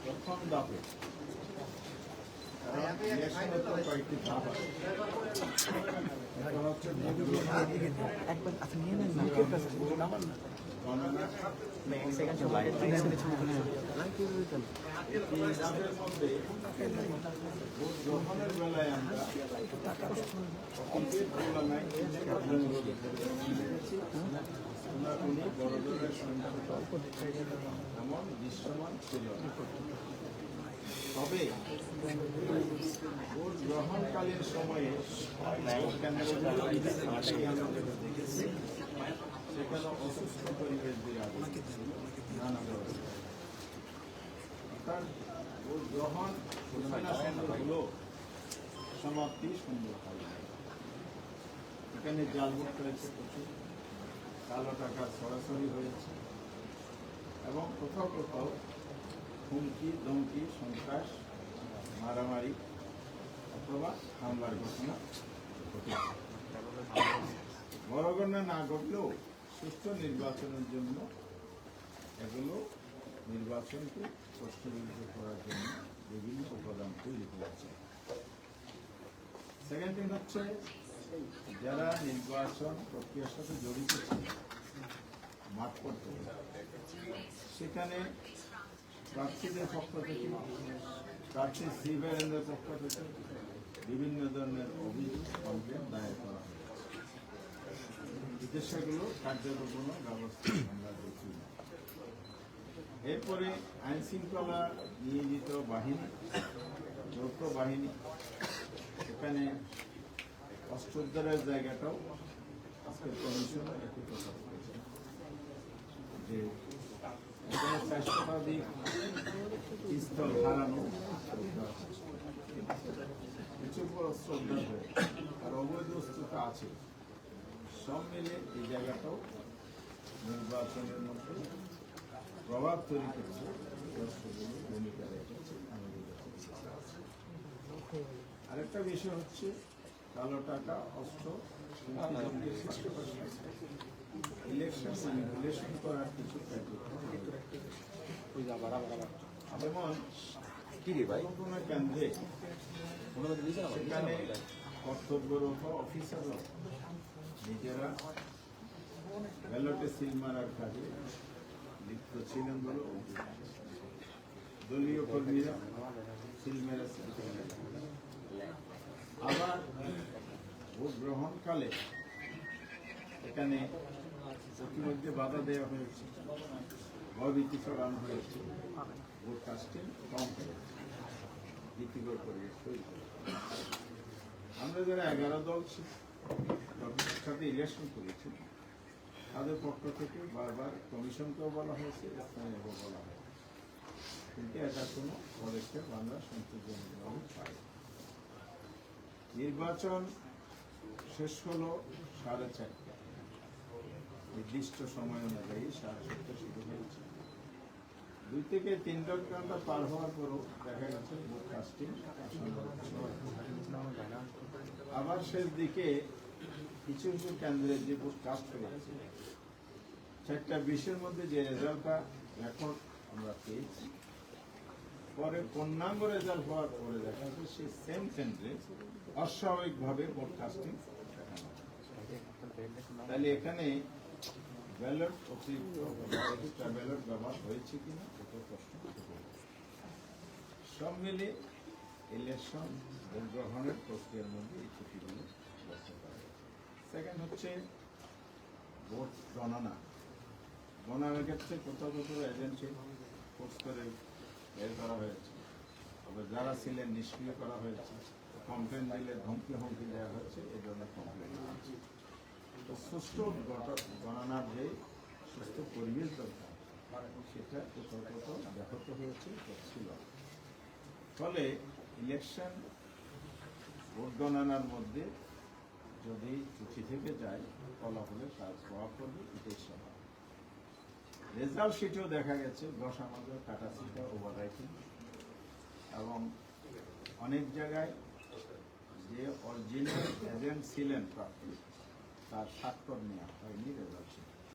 প্রথম ধাপে কয়েকটি ধাপ আছে। গ্রহণের বেলায় আমরা বড়জনের সংখ্যা এমন দৃশ্যমান ছিল না। তবে ভোট গ্রহণকালীন সময়ে দেখেছি সেখানে অসুস্থ পরিবেশ বিরাজ নানা ধরনের। অর্থাৎ ভোট গ্রহণ হলো সমাপ্তি সুন্দর হয়। এখানে জাল ভোট হয়েছে প্রচুর, কালো টাকা সরাসরি হয়েছে এবং কোথাও কোথাও হুমকি ধমকি সন্ত্রাস মারামারি অথবা হামলার ঘটনা ঘটেছে। বড় ঘটনা না ঘটলেও সুষ্ঠু নির্বাচনের জন্য এগুলো নির্বাচনকে প্রশ্নবিদ্ধ করার জন্য বিভিন্ন উপাদান তৈরি করেছে। সেকেন্ড থিং হচ্ছে যারা নির্বাচন প্রক্রিয়ার সাথে জড়িত ছিল মাঠ করতে সেখানে প্রার্থীদের পক্ষ থেকে প্রার্থী সিভিলের পক্ষ থেকে বিভিন্ন ধরনের অভিযোগ কমপ্লেন দায়ের করা হয়। সেগুলো কার্যকর কোনো ব্যবস্থা আমরা দেখি না। এরপরে আইন শৃঙ্খলা নিয়োজিত বাহিনী, যৌথ বাহিনী, এখানে অস্ত্রোদ্ধারের জায়গাটাও আজকের কমিশনের একটি কথা বলেছে যে এখানে 4 শতাধিক পিস্তল হারানো, কিছু অস্ত্র উদ্ধার হয়ে আর অবৈধ অস্ত্রতা আছে। সব মিলে এই জায়গাটাও নির্বাচনের মধ্যে প্রভাব তৈরি করছে, ভূমিকা রেখেছে আমাদের। আরেকটা বিষয় হচ্ছে কালো টাকা, অস্ত্র, ইলেকশন ম্যানিপুলেশন করার কিছু যেমন কোনো কেন্দ্রে সেখানে কর্তব্যরত অফিসাররা নিজেরা ব্যালটে সিল মারার কাজে লিপ্ত ছিলেন বলে দলীয় কর্মীরা সিল মেরেছে। আবার ভোট গ্রহণকালে এখানে ইতিমধ্যে বাধা দেওয়া হয়েছে, ভয়ভীতি ছড়ানো হয়েছে, ভোট কাস্টিং কম হয়েছে, ভীতিকর পরিবেশ তৈরি করে। আমরা যারা 11 দল সাথে ইলেকশন করেছি তাদের পক্ষ থেকে বারবার কমিশনকেও বলা হয়েছে, স্থানীয় বলা হয়েছে, কিন্তু এটা কোনো পদক্ষেপ আমরা সন্তোষজনকভাবে পাই। নির্বাচন শেষ হলো 4:30, নির্দিষ্ট সময় অনুযায়ী 7:30 শুরু হয়েছে। 2 থেকে 3 ঘন্টা পার হওয়ার পরও দেখা গেছে ভোট কাস্টিং আবার শেষ দিকে কিছু কিছু কেন্দ্রে যে ভোট কাস্ট হয়েছে 4:20 মধ্যে যে রেজাল্টটা রেকর্ড আমরা পেয়েছি, পরে পূর্ণাঙ্গ রেজাল্ট হওয়ার পরে দেখা যাচ্ছে সেই সেম কেন্দ্রে অস্বাভাবিকভাবে ভোট কাস্টিং দেখানো। তাহলে এখানে ব্যালট অতিরিক্ত ব্যালট ব্যবহার হয়েছে কিনা এটা প্রশ্ন। সব মিলে ইলেকশন ভোট গ্রহণের প্রক্রিয়ার মধ্যে এই ত্রুটিগুলো লক্ষ্য করা যায়। সেকেন্ড হচ্ছে ভোট গণনার ক্ষেত্রে কোথাও কোথাও এজেন্সি পোস্ট করে বের করা হয়েছে, আবার যারা ছিলেন নিষ্ক্রিয় করা হয়েছে, কমপ্লেন দিলে হুমকি দেওয়া হয়েছে, এই ধরনের কমপ্লেন আছে। তো সুষ্ঠু গণনার যে সুস্থ পরিবেশ দরকার সেটা কোথাও কোথাও ব্যাহত হয়েছে, ছিল। ফলে ইলেকশন ভোট গণনার মধ্যে যদি ত্রুটি থেকে যায় ফলাফলে তার প্রভাব পড়বে, এটাই স্বাভাবিক। রেজাল্ট শিটেও দেখা গেছে দশামাজা কাটাছিটা ওভাররাইটিং এবং অনেক জায়গায় অরিজিনাল এজেন্ট ছিলেন প্রার্থী তার স্বাক্ষর নেওয়া হয়নি রেজাল্ট শিটে।